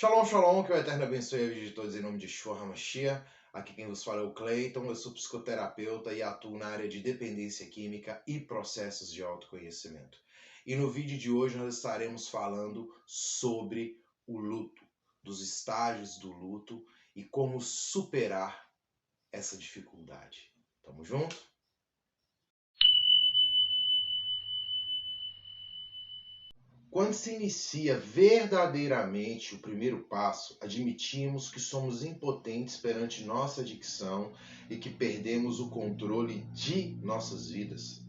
Shalom, shalom, que o Eterno abençoe a vida de todos em nome de Yeshua HaMashiach. Aqui quem vos fala é o Cleiton, eu sou psicoterapeuta e atuo na área de dependência química e processos de autoconhecimento. E no vídeo de hoje nós estaremos falando sobre o luto, dos estágios do luto e como superar essa dificuldade. Tamo junto? Quando se inicia verdadeiramente o primeiro passo, admitimos que somos impotentes perante nossa adicção e que perdemos o controle de nossas vidas.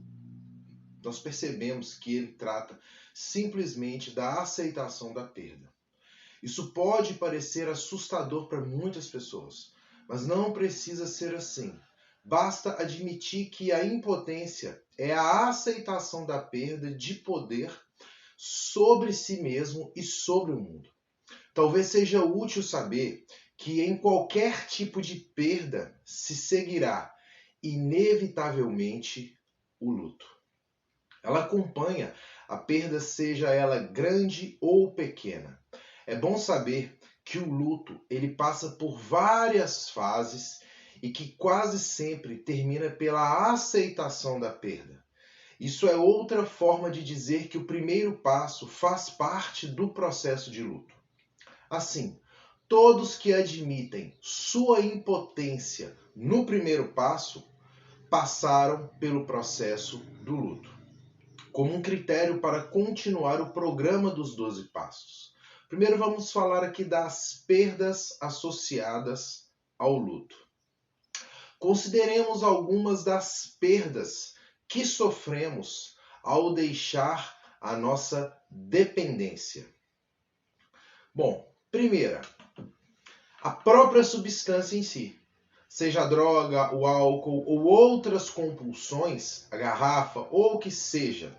Nós percebemos que ele trata simplesmente da aceitação da perda. Isso pode parecer assustador para muitas pessoas, mas não precisa ser assim. Basta admitir que a impotência é a aceitação da perda de poder sobre si mesmo e sobre o mundo. Talvez seja útil saber que em qualquer tipo de perda se seguirá inevitavelmente o luto. Ela acompanha a perda, seja ela grande ou pequena. É bom saber que o luto ele passa por várias fases e que quase sempre termina pela aceitação da perda. Isso é outra forma de dizer que o primeiro passo faz parte do processo de luto. Assim, todos que admitem sua impotência no primeiro passo passaram pelo processo do luto, como um critério para continuar o programa dos 12 passos. Primeiro vamos falar aqui das perdas associadas ao luto. Consideremos algumas das perdas que sofremos ao deixar a nossa dependência. Bom, primeira, a própria substância em si, seja a droga, o álcool ou outras compulsões, a garrafa ou o que seja,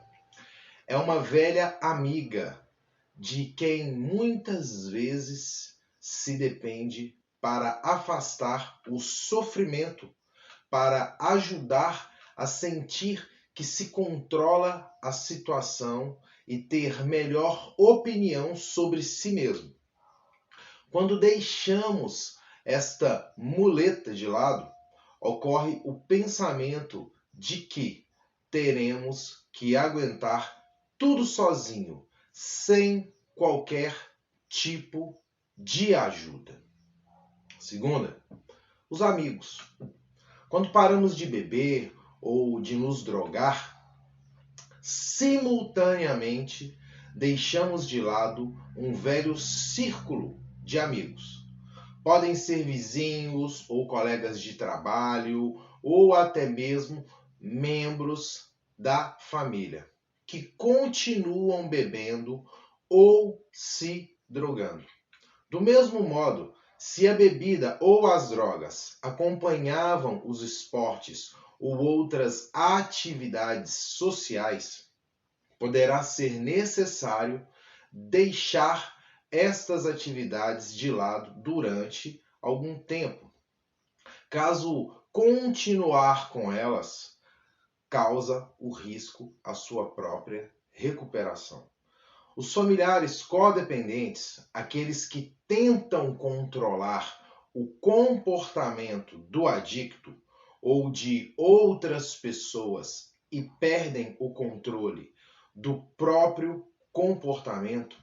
é uma velha amiga de quem muitas vezes se depende para afastar o sofrimento, para ajudar a sentir que se controla a situação e ter melhor opinião sobre si mesmo. Quando deixamos esta muleta de lado, ocorre o pensamento de que teremos que aguentar tudo sozinho, sem qualquer tipo de ajuda. Segunda, os amigos. Quando paramos de beber ou de nos drogar, simultaneamente deixamos de lado um velho círculo de amigos. Podem ser vizinhos ou colegas de trabalho ou até mesmo membros da família que continuam bebendo ou se drogando. Do mesmo modo, se a bebida ou as drogas acompanhavam os esportes ou outras atividades sociais, poderá ser necessário deixar estas atividades de lado durante algum tempo. Caso continuar com elas, causa o risco à sua própria recuperação. Os familiares codependentes, aqueles que tentam controlar o comportamento do adicto ou de outras pessoas e perdem o controle do próprio comportamento,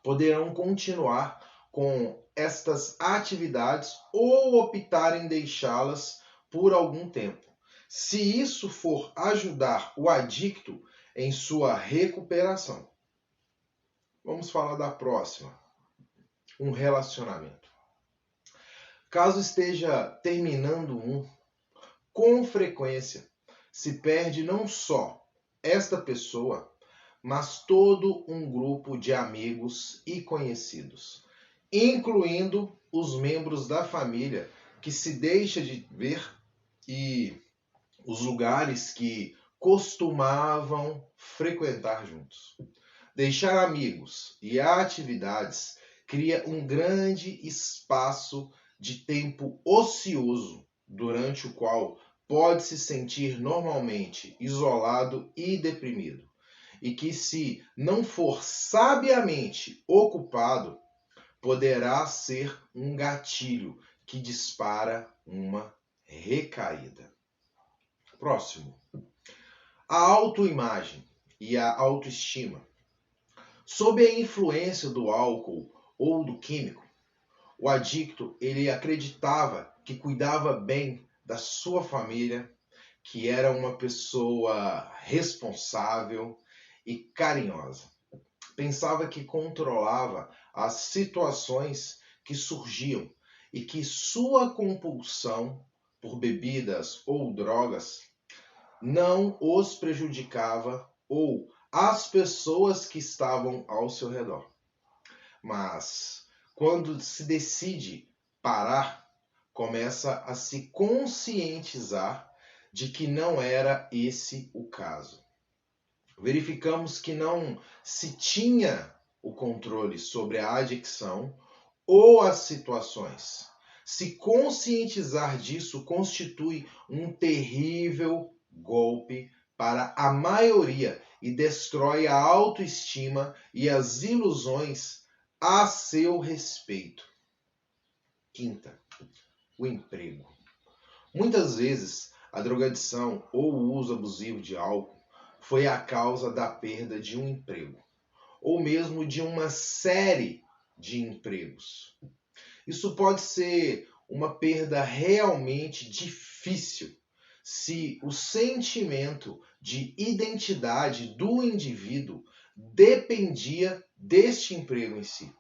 poderão continuar com estas atividades ou optar em deixá-las por algum tempo. Se isso for ajudar o adicto em sua recuperação. Vamos falar da próxima. Um relacionamento. Caso esteja terminando com frequência se perde não só esta pessoa, mas todo um grupo de amigos e conhecidos, incluindo os membros da família que se deixa de ver e os lugares que costumavam frequentar juntos. Deixar amigos e atividades cria um grande espaço de tempo ocioso, durante o qual pode se sentir normalmente isolado e deprimido. E que, se não for sabiamente ocupado, poderá ser um gatilho que dispara uma recaída. Próximo. A autoimagem e a autoestima. Sob a influência do álcool ou do químico, o adicto ele acreditava que cuidava bem da sua família, que era uma pessoa responsável e carinhosa. Pensava que controlava as situações que surgiam e que sua compulsão por bebidas ou drogas não os prejudicava ou as pessoas que estavam ao seu redor. Mas quando se decide parar, começa a se conscientizar de que não era esse o caso. Verificamos que não se tinha o controle sobre a adicção ou as situações. Se conscientizar disso constitui um terrível golpe para a maioria e destrói a autoestima e as ilusões a seu respeito. Quinta, o emprego. Muitas vezes, a drogadição ou o uso abusivo de álcool foi a causa da perda de um emprego, ou mesmo de uma série de empregos. Isso pode ser uma perda realmente difícil se o sentimento de identidade do indivíduo dependia deste emprego em si.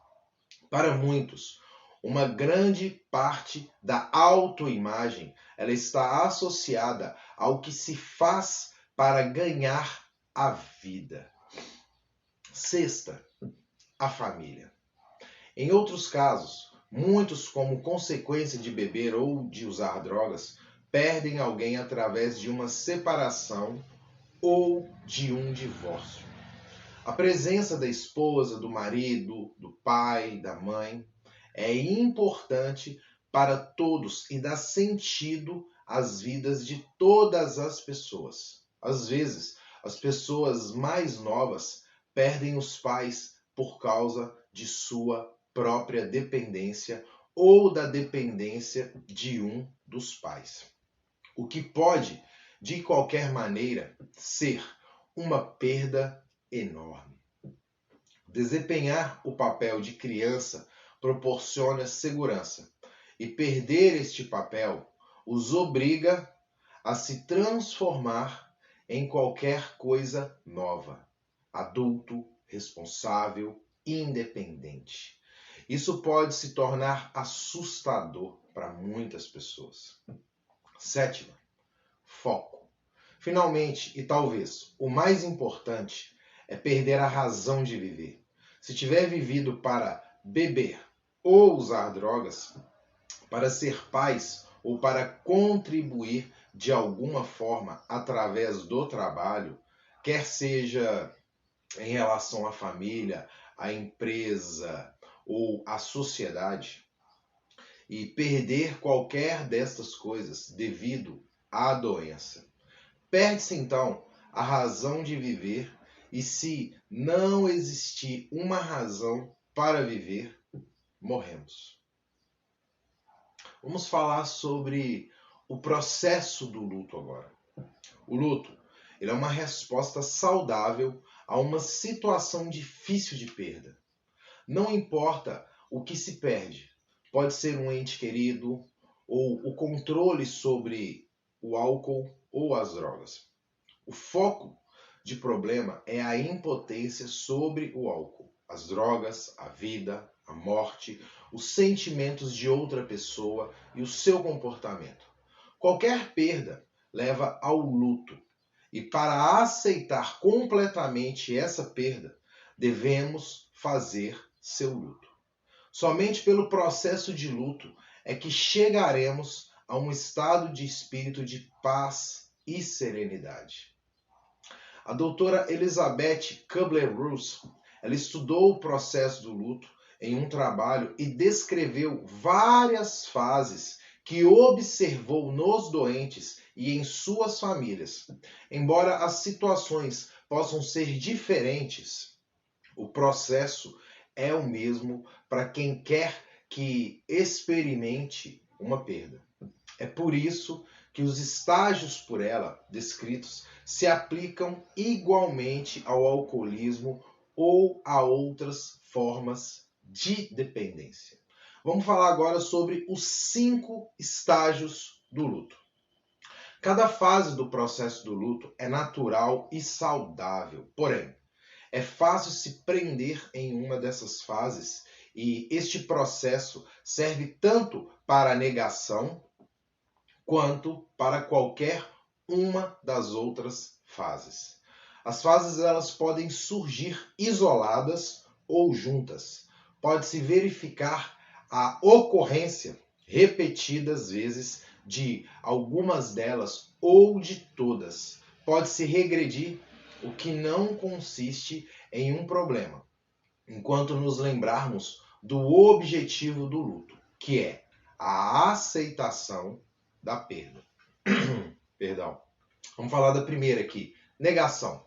Para muitos, uma grande parte da autoimagem ela está associada ao que se faz para ganhar a vida. Sexta, a família. Em outros casos, muitos, como consequência de beber ou de usar drogas, perdem alguém através de uma separação ou de um divórcio. A presença da esposa, do marido, do pai, da mãe é importante para todos e dá sentido às vidas de todas as pessoas. Às vezes, as pessoas mais novas perdem os pais por causa de sua própria dependência ou da dependência de um dos pais. O que pode, de qualquer maneira, ser uma perda enorme. Desempenhar o papel de criança proporciona segurança, e perder este papel os obriga a se transformar em qualquer coisa nova, adulto, responsável, independente. Isso pode se tornar assustador para muitas pessoas. Sétima, foco. Finalmente, e talvez o mais importante, é perder a razão de viver. Se tiver vivido para beber ou usar drogas, para ser pais ou para contribuir de alguma forma através do trabalho, quer seja em relação à família, à empresa ou à sociedade, e perder qualquer destas coisas devido à doença. Perde-se então a razão de viver, e se não existir uma razão para viver, morremos. Vamos falar sobre o processo do luto agora. O luto, ele é uma resposta saudável a uma situação difícil de perda. Não importa o que se perde. Pode ser um ente querido ou o controle sobre o álcool ou as drogas. O foco de problema é a impotência sobre o álcool, as drogas, a vida, a morte, os sentimentos de outra pessoa e o seu comportamento. Qualquer perda leva ao luto, e para aceitar completamente essa perda, devemos fazer seu luto. Somente pelo processo de luto é que chegaremos a um estado de espírito de paz e serenidade. A doutora Elizabeth Kubler-Ross, ela estudou o processo do luto em um trabalho e descreveu várias fases que observou nos doentes e em suas famílias. Embora as situações possam ser diferentes, o processo é o mesmo para quem quer que experimente uma perda. É por isso que os estágios por ela descritos se aplicam igualmente ao alcoolismo ou a outras formas de dependência. Vamos falar agora sobre os 5 estágios do luto. Cada fase do processo do luto é natural e saudável, porém, é fácil se prender em uma dessas fases e este processo serve tanto para a negação quanto para qualquer uma das outras fases. As fases elas podem surgir isoladas ou juntas. Pode-se verificar a ocorrência repetidas vezes de algumas delas ou de todas. Pode-se regredir, o que não consiste em um problema, enquanto nos lembrarmos do objetivo do luto, que é a aceitação da perda. Perdão. Vamos falar da primeira aqui, negação.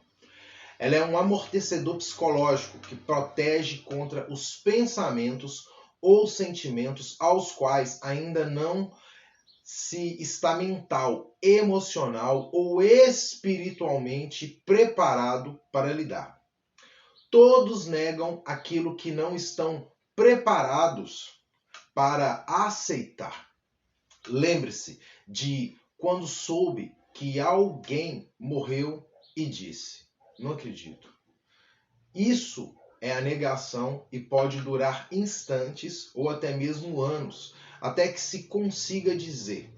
Ela é um amortecedor psicológico que protege contra os pensamentos ou sentimentos aos quais ainda não se está mental, emocional ou espiritualmente preparado para lidar. Todos negam aquilo que não estão preparados para aceitar. Lembre-se de quando soube que alguém morreu e disse: não acredito. Isso é a negação e pode durar instantes ou até mesmo anos, até que se consiga dizer: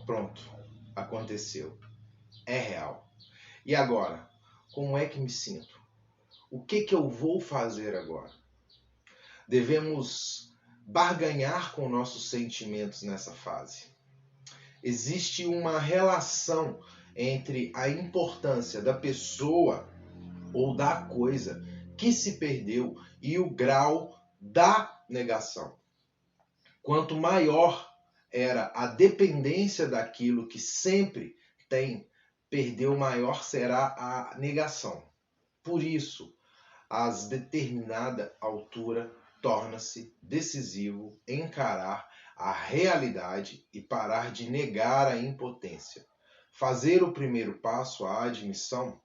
pronto, aconteceu, é real. E agora, como é que me sinto? O que eu vou fazer agora? Devemos barganhar com nossos sentimentos nessa fase. Existe uma relação entre a importância da pessoa ou da coisa que se perdeu e o grau da negação. Quanto maior era a dependência daquilo que sempre tem, perdeu, maior será a negação. Por isso, a determinada altura torna-se decisivo encarar a realidade e parar de negar a impotência. Fazer o primeiro passo, a admissão,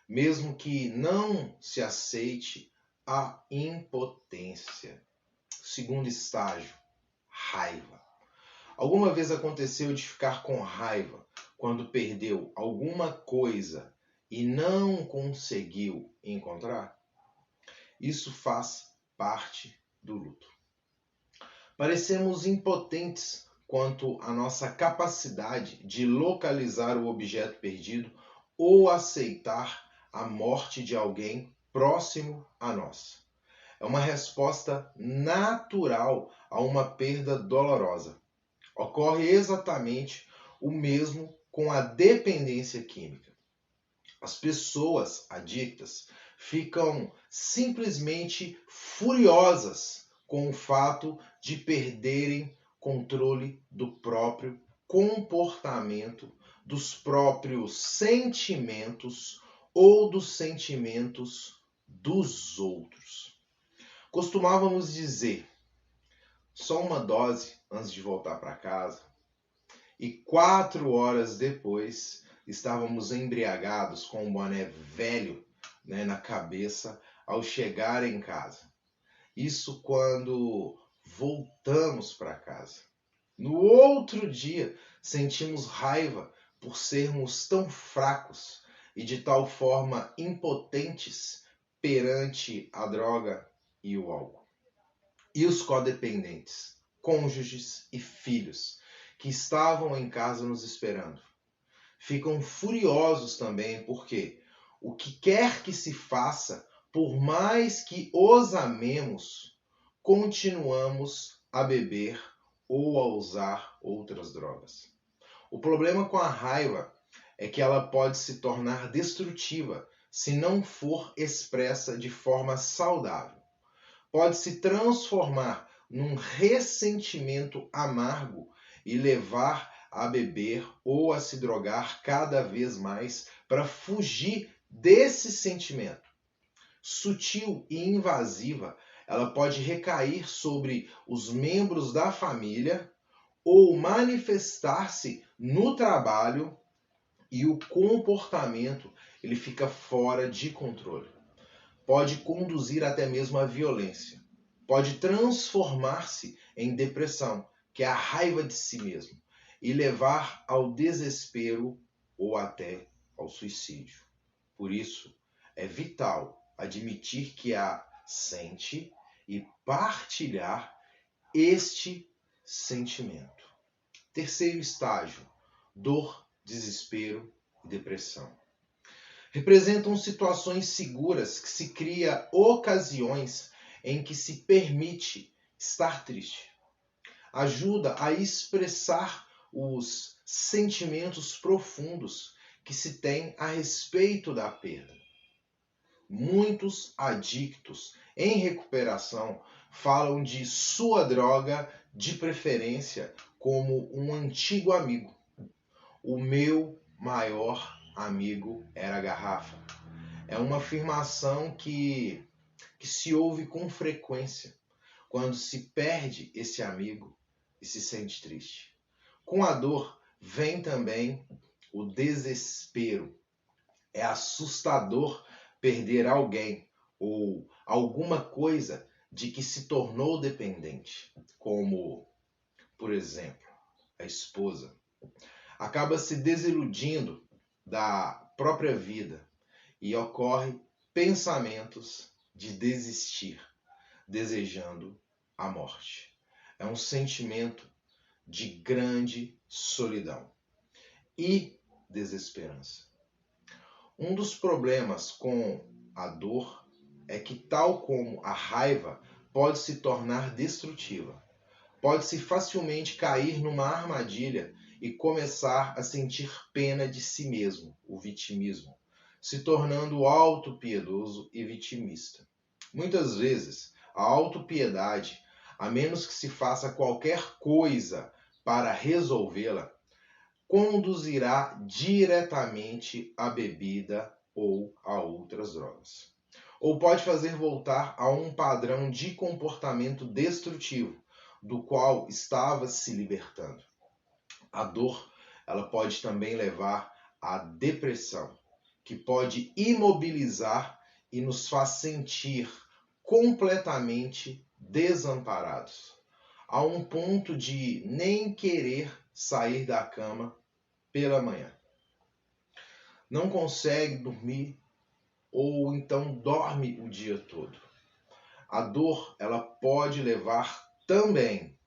mesmo que não se aceite a impotência. Segundo estágio, raiva. Alguma vez aconteceu de ficar com raiva quando perdeu alguma coisa e não conseguiu encontrar? Isso faz parte do luto. Parecemos impotentes quanto à nossa capacidade de localizar o objeto perdido ou aceitar a morte de alguém próximo a nós. É uma resposta natural a uma perda dolorosa. Ocorre exatamente o mesmo com a dependência química. As pessoas adictas ficam simplesmente furiosas com o fato de perderem controle do próprio comportamento, dos próprios sentimentos ou dos sentimentos dos outros. Costumávamos dizer: só uma dose antes de voltar para casa, e 4 horas depois estávamos embriagados com um boné velho, na cabeça ao chegar em casa. Isso quando voltamos para casa. No outro dia, sentimos raiva por sermos tão fracos e de tal forma impotentes perante a droga e o álcool. E os codependentes, cônjuges e filhos, que estavam em casa nos esperando, ficam furiosos também porque o que quer que se faça, por mais que os amemos, continuamos a beber ou a usar outras drogas. O problema com a raiva é que ela pode se tornar destrutiva se não for expressa de forma saudável. Pode se transformar num ressentimento amargo e levar a beber ou a se drogar cada vez mais para fugir desse sentimento. Sutil e invasiva, ela pode recair sobre os membros da família ou manifestar-se no trabalho e o comportamento ele fica fora de controle. Pode conduzir até mesmo à violência. Pode transformar-se em depressão, que é a raiva de si mesmo, e levar ao desespero ou até ao suicídio. Por isso, é vital admitir que sente e partilhar este sentimento. Terceiro estágio, dor, desespero e depressão. Representam situações seguras que se cria ocasiões em que se permite estar triste. Ajuda a expressar os sentimentos profundos que se tem a respeito da perda. Muitos adictos em recuperação falam de sua droga de preferência como um antigo amigo. O meu maior amigo era a garrafa. É uma afirmação que se ouve com frequência quando se perde esse amigo e se sente triste. Com a dor vem também o desespero. É assustador perder alguém ou alguma coisa de que se tornou dependente, como, por exemplo, a esposa. Acaba se desiludindo da própria vida e ocorre pensamentos de desistir, desejando a morte. É um sentimento de grande solidão e desesperança. Um dos problemas com a dor é que, tal como a raiva, pode se tornar destrutiva. Pode-se facilmente cair numa armadilha e começar a sentir pena de si mesmo, o vitimismo, se tornando autopiedoso e vitimista. Muitas vezes, a autopiedade, a menos que se faça qualquer coisa para resolvê-la, conduzirá diretamente à bebida ou a outras drogas. Ou pode fazer voltar a um padrão de comportamento destrutivo, do qual estava se libertando. A dor, ela pode também levar à depressão, que pode imobilizar e nos faz sentir completamente desamparados, a um ponto de nem querer sair da cama pela manhã. Não consegue dormir ou então dorme o dia todo. A dor, ela pode levar também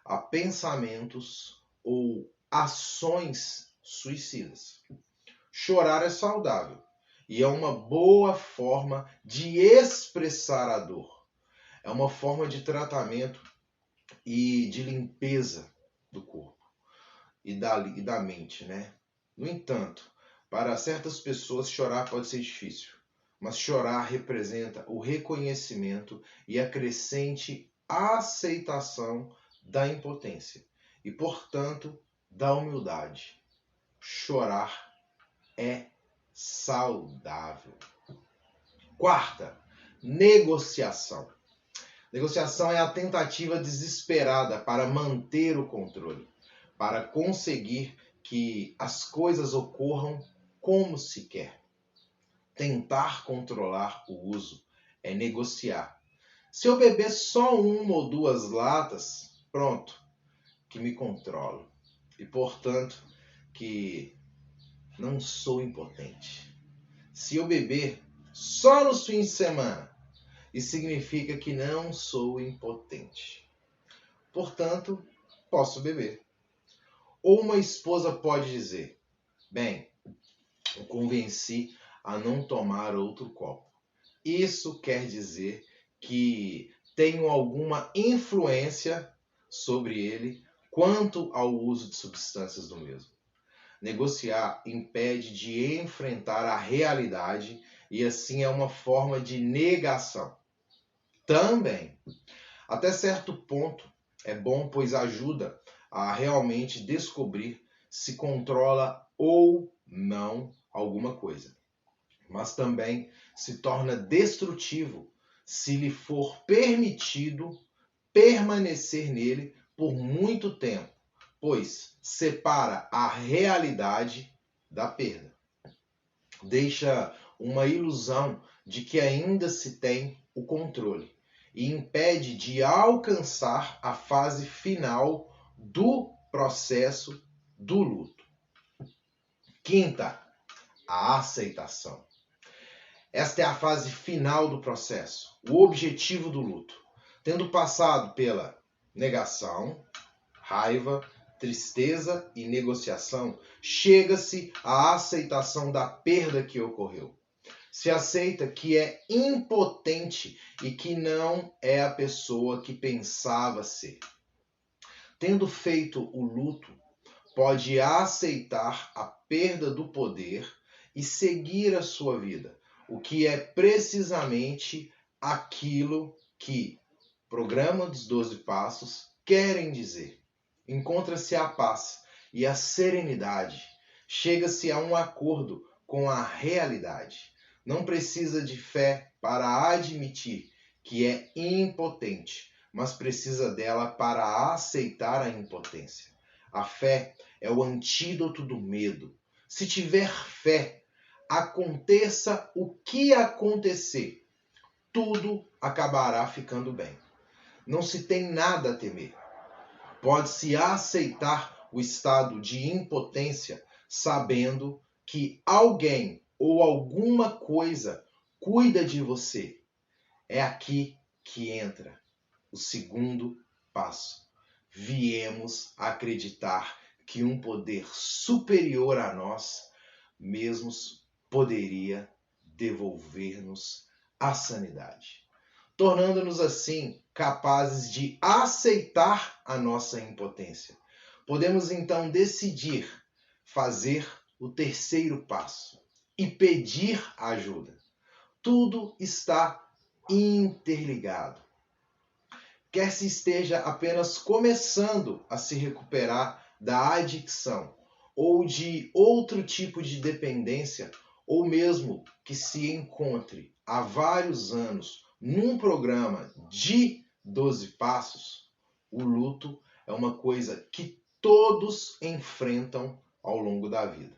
a pensamentos ou ações suicidas. Chorar é saudável e é uma boa forma de expressar a dor. É uma forma de tratamento e de limpeza do corpo e da mente, né? No entanto, para certas pessoas chorar pode ser difícil, mas chorar representa o reconhecimento e a crescente aceitação da impotência e, portanto, da humildade. Chorar é saudável. Quarta, negociação. Negociação é a tentativa desesperada para manter o controle, para conseguir que as coisas ocorram como se quer. Tentar controlar o uso é negociar. Se eu beber só uma ou duas latas, pronto, que me controlo. E, portanto, que não sou impotente. Se eu beber só nos fins de semana, isso significa que não sou impotente. Portanto, posso beber. Ou uma esposa pode dizer: bem, eu convenci a não tomar outro copo. Isso quer dizer que tenho alguma influência sobre ele quanto ao uso de substâncias do mesmo. Negociar impede de enfrentar a realidade e assim é uma forma de negação. Também, até certo ponto, é bom, pois ajuda a realmente descobrir se controla ou não alguma coisa. Mas também se torna destrutivo se lhe for permitido permanecer nele por muito tempo, pois separa a realidade da perda. Deixa uma ilusão de que ainda se tem o controle e impede de alcançar a fase final do processo do luto. Quinta, a aceitação. Esta é a fase final do processo, o objetivo do luto. Tendo passado pela negação, raiva, tristeza e negociação, chega-se à aceitação da perda que ocorreu. Se aceita que é impotente e que não é a pessoa que pensava ser. Tendo feito o luto, pode aceitar a perda do poder e seguir a sua vida, o que é precisamente aquilo que Programa dos 12 Passos querem dizer. Encontra-se a paz e a serenidade. Chega-se a um acordo com a realidade. Não precisa de fé para admitir que é impotente, mas precisa dela para aceitar a impotência. A fé é o antídoto do medo. Se tiver fé, aconteça o que acontecer, tudo acabará ficando bem. Não se tem nada a temer. Pode-se aceitar o estado de impotência sabendo que alguém ou alguma coisa cuida de você. É aqui que entra o segundo passo. Viemos acreditar que um poder superior a nós mesmos poderia devolver-nos a sanidade, tornando-nos assim capazes de aceitar a nossa impotência. Podemos então decidir fazer o terceiro passo e pedir ajuda. Tudo está interligado. Quer se esteja apenas começando a se recuperar da adicção ou de outro tipo de dependência, ou mesmo que se encontre há vários anos num programa de 12 passos, o luto é uma coisa que todos enfrentam ao longo da vida.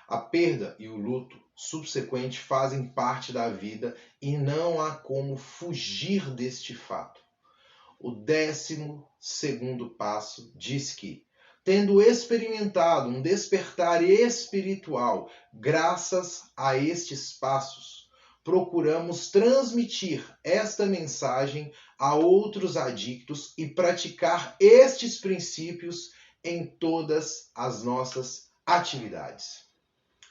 A perda e o luto subsequente fazem parte da vida e não há como fugir deste fato. O 12º passo diz que, tendo experimentado um despertar espiritual graças a estes passos, procuramos transmitir esta mensagem a outros adictos e praticar estes princípios em todas as nossas atividades.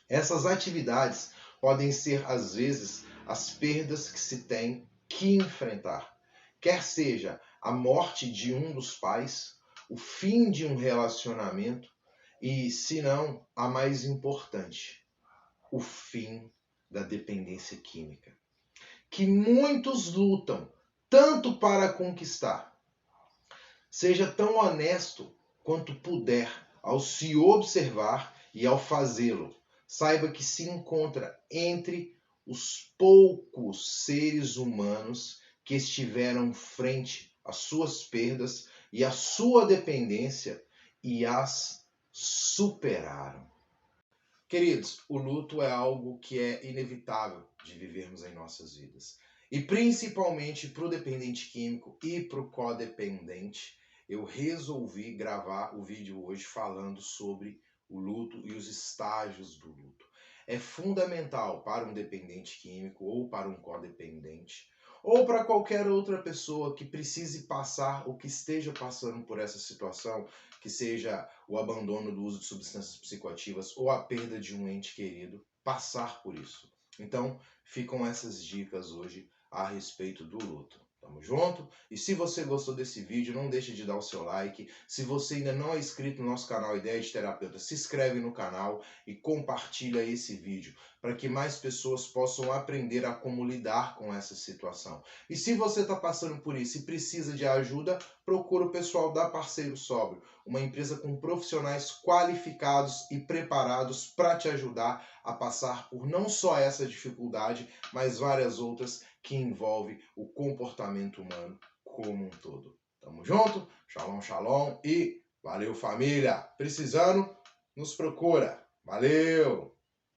Essas atividades podem ser, às vezes, as perdas que se tem que enfrentar, quer seja a morte de um dos pais, o fim de um relacionamento e, se não, a mais importante, o fim da dependência química, que muitos lutam tanto para conquistar. Seja tão honesto quanto puder ao se observar e ao fazê-lo. Saiba que se encontra entre os poucos seres humanos que estiveram frente às suas perdas e à sua dependência e as superaram. Queridos, o luto é algo que é inevitável de vivermos em nossas vidas. E principalmente para o dependente químico e para o codependente, eu resolvi gravar o vídeo hoje falando sobre o luto e os estágios do luto. É fundamental para um dependente químico ou para um codependente ou para qualquer outra pessoa que precise passar ou que esteja passando por essa situação, que seja o abandono do uso de substâncias psicoativas ou a perda de um ente querido, passar por isso. Então, ficam essas dicas hoje a respeito do luto. Tamo junto? E se você gostou desse vídeo, não deixe de dar o seu like. Se você ainda não é inscrito no nosso canal Ideia de Terapeuta, se inscreve no canal e compartilha esse vídeo para que mais pessoas possam aprender a como lidar com essa situação. E se você está passando por isso e precisa de ajuda, procura o pessoal da Parceiro Sóbrio, uma empresa com profissionais qualificados e preparados para te ajudar a passar por não só essa dificuldade, mas várias outras que envolve o comportamento humano como um todo. Tamo junto? Shalom, shalom e valeu, família! Precisando, nos procura. Valeu!